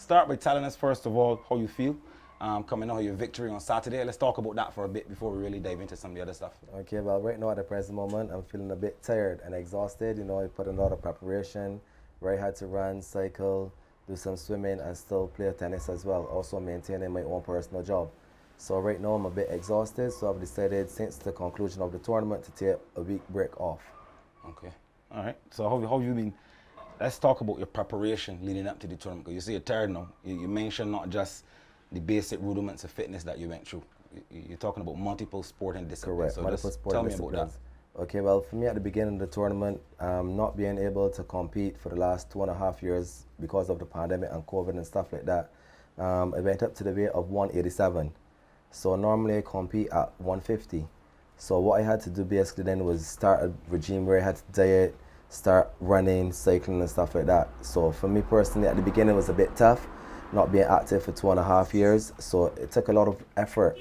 start by telling us, first of all, how you feel coming out of your victory on Saturday. Let's talk about that for a bit before we really dive into some of the other stuff. Okay, well, right now at the present moment, I'm feeling a bit tired and exhausted. I put in a lot of preparation, where I had to run, cycle, do some swimming, and still play tennis as well, also maintaining my own personal job. So right now I'm a bit exhausted, so I've decided since the conclusion of the tournament to take a week break off. Okay, all right. So how have you been? Let's talk about your preparation leading up to the tournament. Because you say you're tired now. You mentioned not just the basic rudiments of fitness that you went through. You're talking about multiple sporting disciplines. Correct, So multiple sporting disciplines. Tell me about that. Okay, well, for me at the beginning of the tournament, not being able to compete for the last 2.5 years because of the pandemic and COVID and stuff like that, I went up to the weight of 187. So normally I compete at 150. So what I had to do basically then was start a regime where I had to diet, start running, cycling and stuff like that. So for me personally, at the beginning it was a bit tough, not being active for 2.5 years. So it took a lot of effort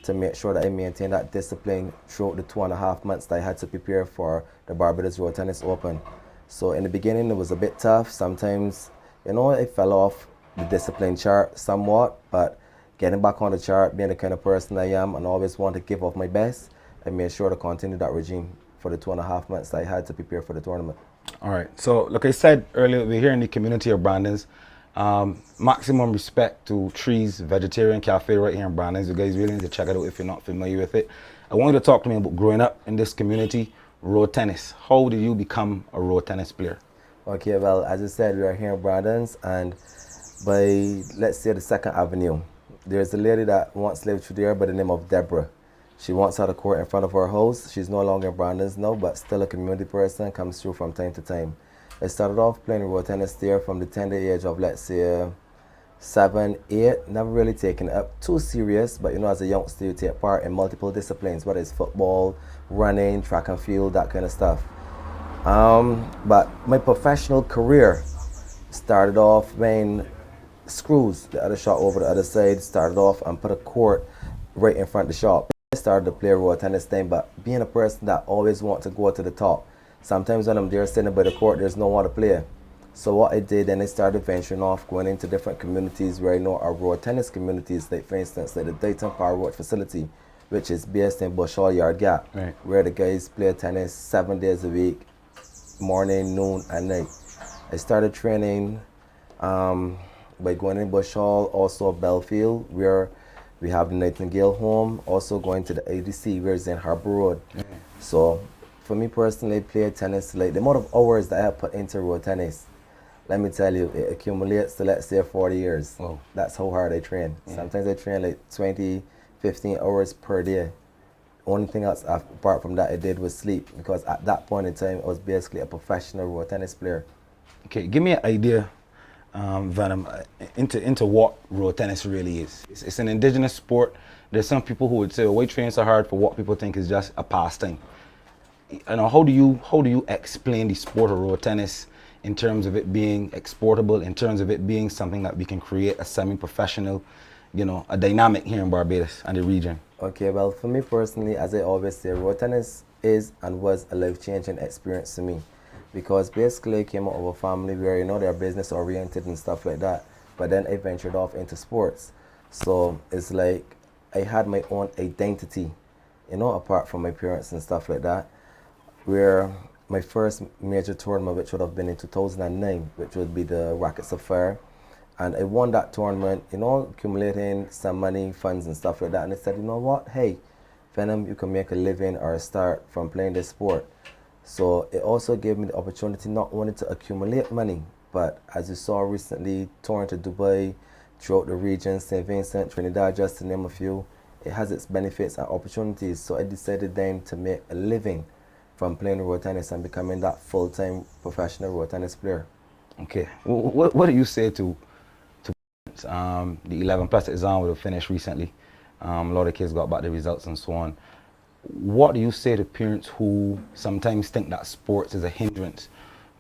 to make sure that I maintained that discipline throughout the 2.5 months that I had to prepare for the Barbados Road Tennis Open. So in the beginning it was a bit tough. Sometimes, I fell off the discipline chart somewhat, but getting back on the chart, being the kind of person I am and always want to give off my best, I made sure to continue that regime for the 2.5 months that I had to prepare for the tournament. All right. So like I said earlier, we're here in the community of Brandons. Maximum respect to Trees Vegetarian Café right here in Brandons. You guys really need to check it out if you're not familiar with it. I want you to talk to me about growing up in this community, road tennis. How did you become a road tennis player? Okay, well, as I said, we are here in Brandons, and by, let's say, the 2nd Avenue, there's a lady that once lived through there by the name of Deborah. She once had a court in front of her house. She's no longer in Brandons now, but still a community person, comes through from time to time. I started off playing road tennis there from the tender age of, let's say, 7, 8. Never really taken it up too serious, but as a youngster, you take part in multiple disciplines, whether it's football, running, track and field, that kind of stuff. But my professional career started off when Screws, the other shop over the other side, started off and put a court right in front of the shop. I started to play road tennis then, but being a person that always want to go to the top, sometimes when I'm there sitting by the court, there's no one to play. So what I did, then I started venturing off, going into different communities where I know are road tennis communities, like for instance, like the Dayton Power Road facility, which is based in Bush Hall Yard Gap, right, where the guys play tennis 7 days a week, morning, noon, and night. I started training by going in Bush Hall, also Belfield, where we have the Nightingale home, also going to the ADC, where it's in Harbour Road. Mm-hmm. So for me personally, play tennis, like the amount of hours that I have put into road tennis, let me tell you, it accumulates to, let's say, 40 years. Wow. That's how hard I train. Yeah. Sometimes I train like 20, 15 hours per day. Only thing else apart from that I did was sleep, because at that point in time I was basically a professional road tennis player. Okay, give me an idea, Venom, into what road tennis really is. It's an indigenous sport. There's some people who would say, why train so hard for what people think is just a pastime? How do you explain the sport of road tennis in terms of it being exportable, in terms of it being something that we can create a semi-professional, a dynamic here in Barbados and the region? Okay, well, for me personally, as I always say, road tennis is and was a life-changing experience to me, because basically I came out of a family where, they're business-oriented and stuff like that, but then I ventured off into sports. So it's like I had my own identity, apart from my parents and stuff like that, where my first major tournament, which would have been in 2009, which would be the Rackets of Fire, and I won that tournament, accumulating some money, funds and stuff like that. And I said, you know what, hey, Venom, you can make a living or a start from playing this sport. So it also gave me the opportunity not only to accumulate money, but as you saw recently, touring to Dubai, throughout the region, St. Vincent, Trinidad, just to name a few, it has its benefits and opportunities. So I decided then to make a living from playing road tennis and becoming that full-time professional road tennis player. Okay, what do you say to the 11 plus exam would have finished recently? A lot of kids got back the results and so on. What do you say to parents who sometimes think that sports is a hindrance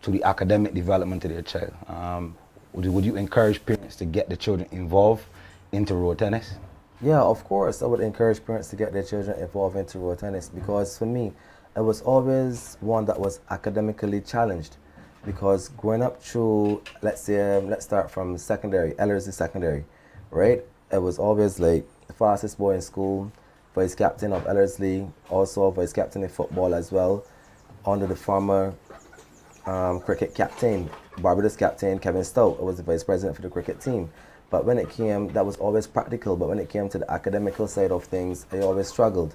to the academic development of their child? Would you encourage parents to get the children involved into road tennis? Yeah, of course. I would encourage parents to get their children involved into road tennis, because for me, I was always one that was academically challenged. because growing up through, let's say, let's start from secondary, Ellerslie Secondary, right? It was always like the fastest boy in school, vice captain of Ellerslie, also vice captain in football as well, under the former cricket captain, Barbados captain Kevin Stout. I was the vice president for the cricket team. But when it came, that was always practical, but when it came to the academical side of things, I always struggled.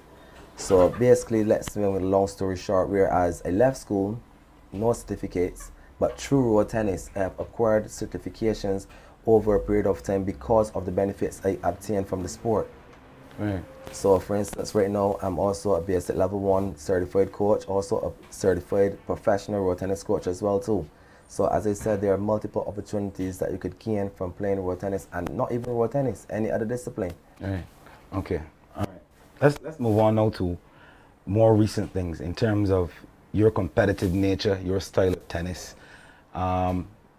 So basically, let's make a long story short, whereas I left school, no certificates, but through road tennis, I have acquired certifications over a period of time because of the benefits I obtained from the sport. Right. So for instance, right now, I'm also a basic level 1 certified coach, also a certified professional road tennis coach as well too. So as I said, there are multiple opportunities that you could gain from playing road tennis, and not even road tennis, any other discipline. Right. Okay. All right. Let's move on now to more recent things in terms of your competitive nature, your style of tennis.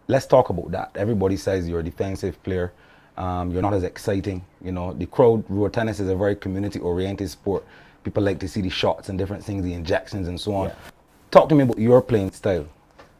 Let's talk about that. Everybody says you're a defensive player. You're not as exciting. You know, the crowd, road tennis is a very community-oriented sport. People like to see the shots and different things, the injections and so on. Yeah. Talk to me about your playing style.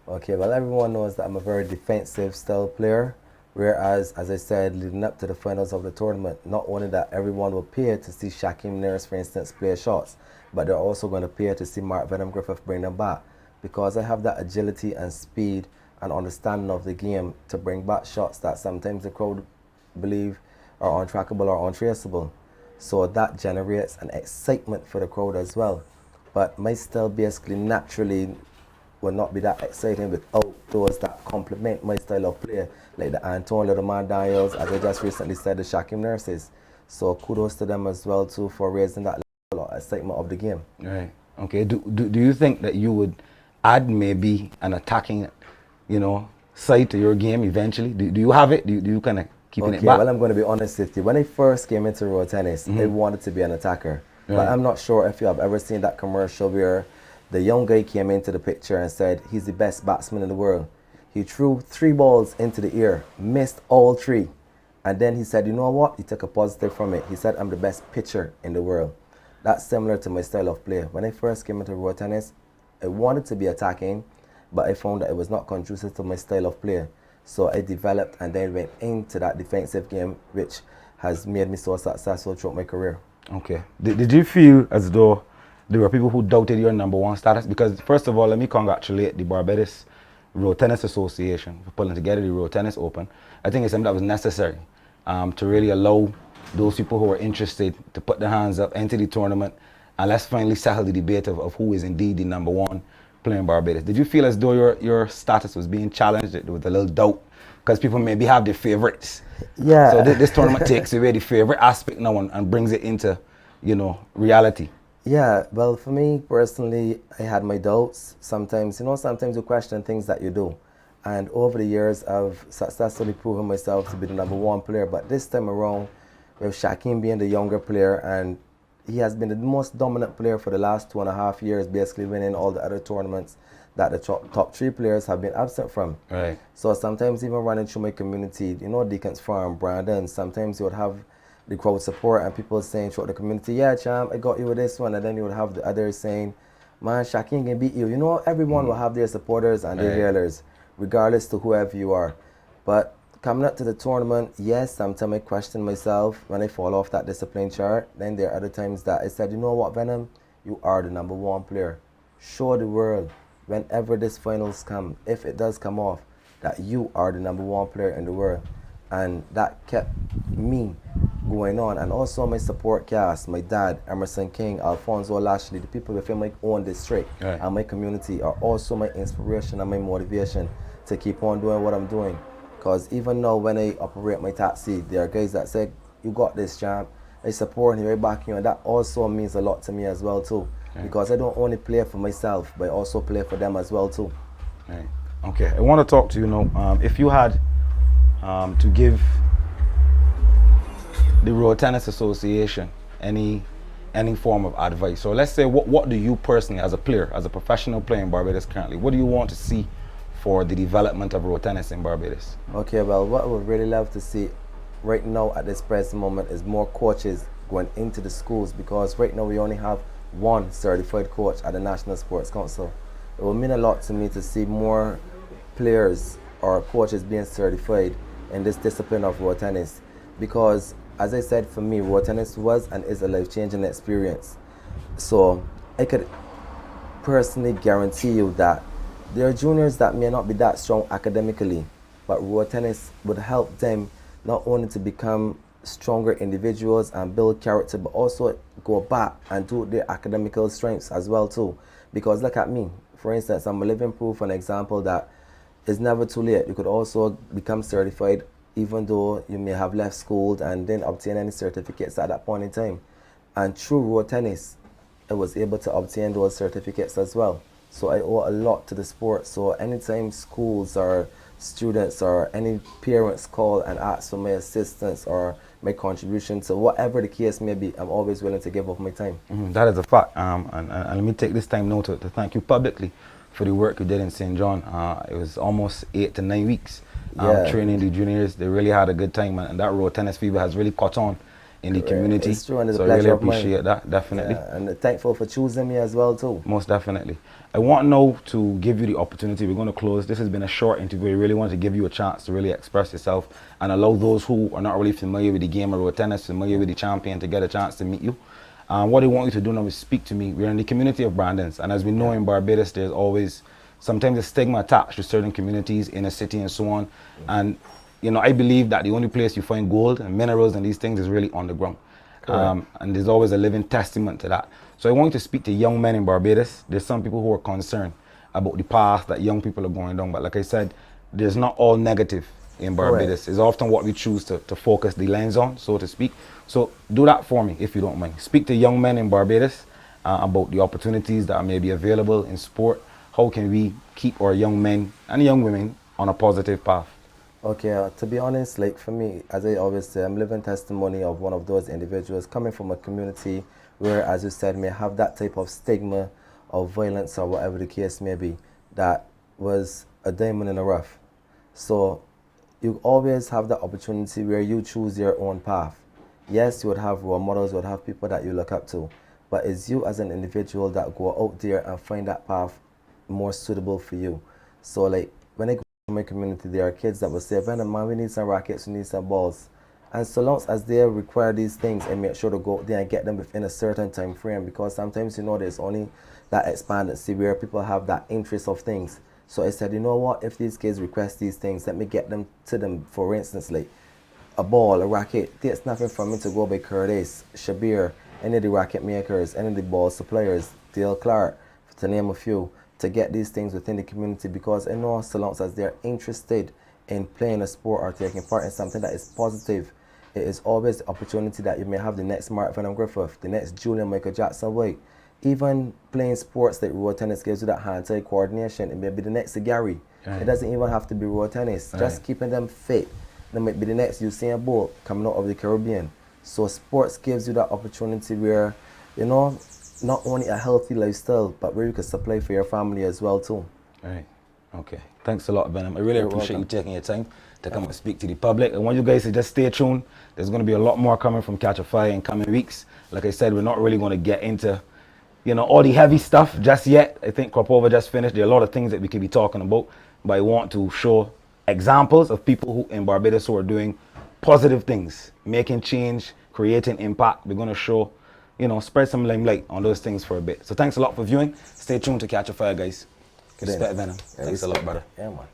Okay, well, everyone knows that I'm a very defensive style player, whereas, as I said, leading up to the finals of the tournament, not only that everyone will pay to see Shaquem Nurse, for instance, play shots, but they're also going to pay to see Mark Venom Griffith bring them back, because I have that agility and speed and understanding of the game to bring back shots that sometimes the crowd believe are untrackable or untraceable. So that generates an excitement for the crowd as well. But my style basically naturally will not be that exciting without those that complement my style of play, like the Antoine Littleman Daniels, as I just recently said, the Shaquem Nurses. So kudos to them as well too for raising that level of excitement of the game. Right. Okay. Do you think that you would add maybe an attacking, side to your game eventually? Do you have it? Do you kind of keeping it back? Well, I'm going to be honest with you. When I first came into road tennis, I wanted to be an attacker. Right. But I'm not sure if you have ever seen that commercial where the young guy came into the picture and said he's the best batsman in the world. He threw 3 balls into the air, missed all 3. And then he said, you know what? He took a positive from it. He said, I'm the best pitcher in the world. That's similar to my style of play. When I first came into road tennis, I wanted to be attacking, but I found that it was not conducive to my style of play. So I developed and then went into that defensive game, which has made me so successful throughout my career. Okay. Did you feel as though there were people who doubted your #1 status? Because first of all, let me congratulate the Barbados Road Tennis Association for pulling together the Road Tennis Open. I think it's something that was necessary to really allow those people who are interested to put their hands up, enter the tournament, and let's finally settle the debate of who is indeed the #1 player in Barbados. Did you feel as though your status was being challenged with a little doubt? Because people maybe have their favorites. Yeah. So this tournament takes away the favorite aspect now and brings it into, reality. Yeah, well, for me personally, I had my doubts. Sometimes you question things that you do. And over the years, I've successfully proven myself to be the #1 player. But this time around, with Shaquem being the younger player, and he has been the most dominant player for the last 2.5 years, basically winning all the other tournaments that the top 3 players have been absent from. Right. So sometimes even running through my community, Deacons Farm, Brandon, sometimes you would have the crowd support and people saying throughout the community, yeah, champ, I got you with this one. And then you would have the others saying, man, Shaquem can beat you. Everyone will have their supporters and their hailers, regardless to whoever you are. But coming up to the tournament, yes, sometimes I question myself when I fall off that discipline chart. Then there are other times that I said, you know what, Venom, you are the #1 player. Show the world, whenever this finals come, if it does come off, that you are the #1 player in the world. And that kept me going on. And also my support cast, my dad, Emerson King, Alfonso Lashley, the people within my own district and my community are also my inspiration and my motivation to keep on doing what I'm doing. Because even now when I operate my taxi, there are guys that say, you got this, champ. I support you, I back you, and that also means a lot to me as well too. Because I don't only play for myself, but I also play for them as well too. Right. Okay, I want to talk to you now. If you had to give the Road Tennis Association any form of advice, so let's say what do you personally, as a player, as a professional player in Barbados currently, what do you want to see for the development of road tennis in Barbados? Okay, well, what I would really love to see right now at this present moment is more coaches going into the schools, because right now we only have 1 certified coach at the National Sports Council. It will mean a lot to me to see more players or coaches being certified in this discipline of road tennis, because as I said, for me, road tennis was and is a life-changing experience. So I could personally guarantee you that there are juniors that may not be that strong academically, but road tennis would help them not only to become stronger individuals and build character, but also go back and do their academical strengths as well too. Because look at me, for instance, I'm a living proof and example that it's never too late. You could also become certified even though you may have left school and then obtain any certificates at that point in time. And through road tennis, I was able to obtain those certificates as well. So I owe a lot to the sport. So anytime schools or students or any parents call and ask for my assistance or my contribution to whatever the case may be, I'm always willing to give up my time. That is a fact. And let me take this time now to thank you publicly for the work you did in St. John. It was almost 8 to 9 weeks training the juniors. They really had a good time, and that road tennis fever has really caught on in the community. It's true, and it's so a pleasure I really appreciate of mine. that, definitely. Yeah, and thankful for choosing me as well too. Most definitely. I want now to give you the opportunity. We're going to close. This has been a short interview. I really want to give you a chance to really express yourself and allow those who are not really familiar with the game of road tennis, familiar with the champion, to get a chance to meet you. What I want you to do now is speak to me. We're in the community of Brandons, and as we know in Barbados, there's always sometimes a stigma attached to certain communities in a city and so on. And you know, I believe that the only place you find gold and minerals and these things is really on the ground. And there's always a living testament to that. So I want you to speak to young men in Barbados. There's some people who are concerned about the path that young people are going down. But like I said, there's not all negative in Barbados. It's often what we choose to focus the lens on, so to speak. So do that for me, if you don't mind. Speak to young men in Barbados about the opportunities that may be available in sport. How can we keep our young men and young women on a positive path? Okay, to be honest, like for me, as I always say, I'm living testimony of one of those individuals coming from a community where, as you said, may have that type of stigma of violence or whatever the case may be, that was a diamond in the rough. So you always have the opportunity where you choose your own path. Yes, you would have role models, you would have people that you look up to, but it's you as an individual that go out there and find that path more suitable for you. So like when I go to my community, there are kids that will say, Venom, man, we need some rackets, we need some balls. And so long as they require these things, I make sure to go out there and get them within a certain time frame, because sometimes, you know, there's only that expandancy where people have that interest of things. So I said, you know what, if these kids request these things, let me get them to them. For instance, like a ball, a racket, it's nothing for me to go by Curtis, Shabir, any of the racket makers, any of the ball suppliers, Dale Clark, to name a few, to get these things within the community, because I know so long as they're interested in playing a sport or taking part in something that is positive, it is always the opportunity that you may have the next Mark Venom Griffith, the next Julian Michael Jackson White. Even playing sports like road tennis gives you that hand-eye coordination. It may be the next Gary. Right. It doesn't even have to be road tennis. Right. Just keeping them fit. They might be the next Usain Bolt coming out of the Caribbean. So sports gives you that opportunity where, you know, not only a healthy lifestyle, but where you can supply for your family as well too. Right. Okay. Thanks a lot, Venom. I really appreciate you taking your time to come and speak to the public. I want you guys to just stay tuned. There's going to be a lot more coming from Catch a Fire in coming weeks. Like I said, we're not really going to get into, you know, all the heavy stuff just yet. I think Crop Over just finished. There are a lot of things that we could be talking about, but I want to show examples of people who in Barbados who are doing positive things, making change, creating impact. We're going to show, you know, spread some limelight on those things for a bit. So thanks a lot for viewing. Stay tuned to Catch a Fire, guys. Respect, Venom. Thanks a lot, brother. Yeah, man.